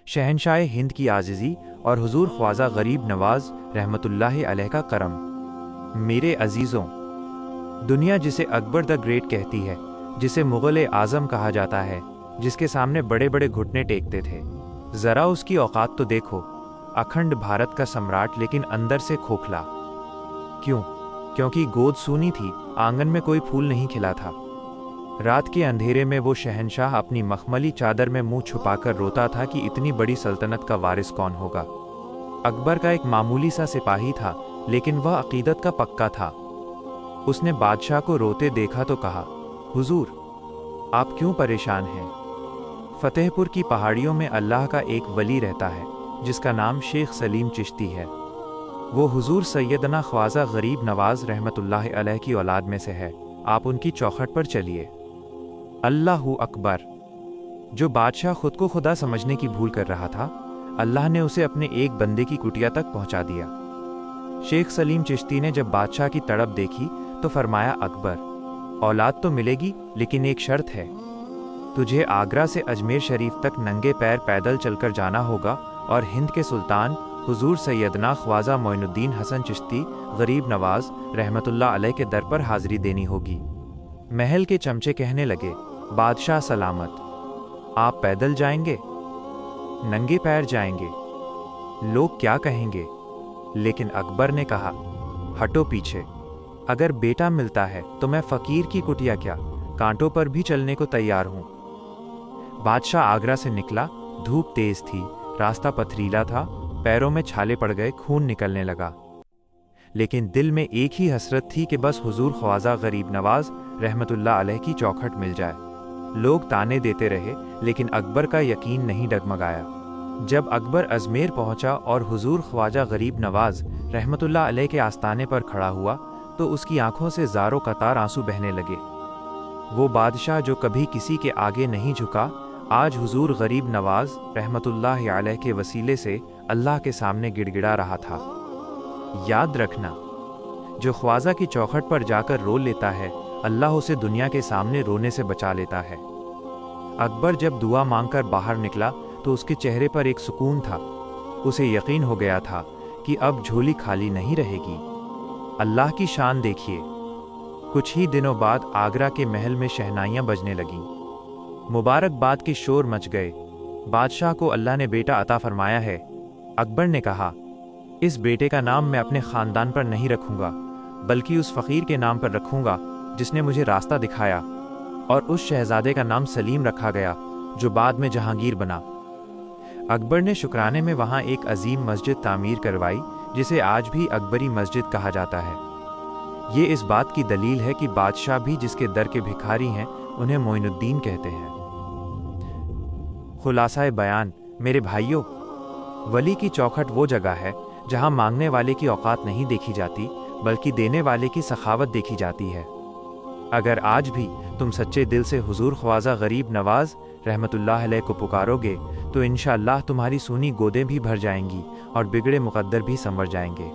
शहनशाह हिंद की आज़िज़ी और हुजूर ख्वाजा गरीब नवाज रहमतुल्लाह अलैह का करम। मेरे अजीज़ों, दुनिया जिसे अकबर द ग्रेट कहती है, जिसे मुग़ल आज़म कहा जाता है, जिसके सामने बड़े बड़े घुटने टेकते थे, ज़रा उसकी औकात तो देखो। अखंड भारत का सम्राट, लेकिन अंदर से खोखला। क्यों? क्योंकि गोद सूनी थी, आंगन में कोई फूल नहीं खिला था। रात के अंधेरे में वो शहनशाह अपनी मखमली चादर में मुंह छुपाकर रोता था कि इतनी बड़ी सल्तनत का वारिस कौन होगा। अकबर का एक मामूली सा सिपाही था, लेकिन वह अकीदत का पक्का था। उसने बादशाह को रोते देखा तो कहा, हुजूर, आप क्यों परेशान हैं? फतेहपुर की पहाड़ियों में अल्लाह का एक वली रहता है, जिसका नाम शेख सलीम चिश्ती है। वो हुजूर सैयदना ख्वाजा गरीब नवाज रहमतुल्लाह अलैह की औलाद में से है। आप उनकी चौखट पर चलिए। अल्लाहु अकबर। जो बादशाह खुद को खुदा समझने की भूल कर रहा था, अल्लाह ने उसे अपने एक बंदे की कुटिया तक पहुंचा दिया। शेख सलीम चिश्ती ने जब बादशाह की तड़प देखी तो फरमाया, अकबर, औलाद तो मिलेगी, लेकिन एक शर्त है। तुझे आगरा से अजमेर शरीफ तक नंगे पैर पैदल चलकर जाना होगा और हिंद के सुल्तान हुजूर सैयदना ख्वाजा मोइनुद्दीन हसन चिश्ती गरीब नवाज रहमतुल्लाह अलैह के दर पर हाजिरी देनी होगी। महल के चमचे कहने लगे, बादशाह सलामत। आप पैदल जाएंगे? नंगे पैर जाएंगे? लोग क्या कहेंगे? लेकिन अकबर ने कहा, हटो पीछे। अगर बेटा मिलता है तो मैं फकीर की कुटिया क्या, कांटों पर भी चलने को तैयार हूं। बादशाह आगरा से निकला। धूप तेज थी, रास्ता पथरीला था, पैरों में छाले पड़ गए, खून निकलने लगा। लेकिन दिल में एक ही हसरत थी कि बस हुजूर ख्वाजा गरीब नवाज रहमतुल्लाह अलैह की चौखट मिल जाए। लोग ताने देते रहे, लेकिन अकबर का यकीन नहीं डगमगाया। जब अकबर अजमेर पहुंचा और हुजूर ख्वाजा गरीब नवाज रहमतुल्लाह अलैह के आस्ताने पर खड़ा हुआ, तो उसकी आंखों से ज़ारो कतार आंसू बहने लगे। वो बादशाह जो कभी किसी के आगे नहीं झुका, आज हुजूर गरीब नवाज रहमतुल्लाह अलैह के वसीले से अल्लाह के सामने गिड़गिड़ा रहा था। याद रखना, जो ख्वाजा की चौखट पर जाकर रो लेता है, अल्लाह उसे दुनिया के सामने रोने से बचा लेता है। अकबर जब दुआ मांगकर बाहर निकला तो उसके चेहरे पर एक सुकून था। उसे यकीन हो गया था कि अब झोली खाली नहीं रहेगी। अल्लाह की शान देखिए। कुछ ही दिनों बाद आगरा के महल में शहनाइयाँ बजने लगीं। मुबारकबाद के शोर मच गए। बादशाह को अल्लाह ने बेटा अता फरमाया है। अकबर ने कहा, इस बेटे का नाम मैं अपने ख़ानदान पर नहीं रखूँगा, बल्कि उस फ़कीर के नाम पर रखूँगा जिसने मुझे रास्ता दिखाया। और उस शहज़ादे का नाम सलीम रखा गया, जो बाद में जहांगीर बना। अकबर ने शुक्राने में वहाँ एक अजीम मस्जिद तामीर करवाई, जिसे आज भी अकबरी मस्जिद कहा जाता है। ये इस बात की दलील है कि बादशाह भी जिसके दर के भिखारी हैं, उन्हें मोइनुद्दीन कहते हैं। खुलासाए बयान, मेरे भाइयों, वली की चौखट वो जगह है जहाँ मांगने वाले की औकात नहीं देखी जाती, बल्कि देने वाले की सखावत देखी जाती है। अगर आज भी तुम सच्चे दिल से हुजूर ख्वाजा गरीब नवाज रहमतुल्लाह अलैह को पुकारोगे, तो इंशाअल्लाह तुम्हारी सूनी गोदें भी भर जाएंगी और बिगड़े मुकद्दर भी संवर जाएंगे।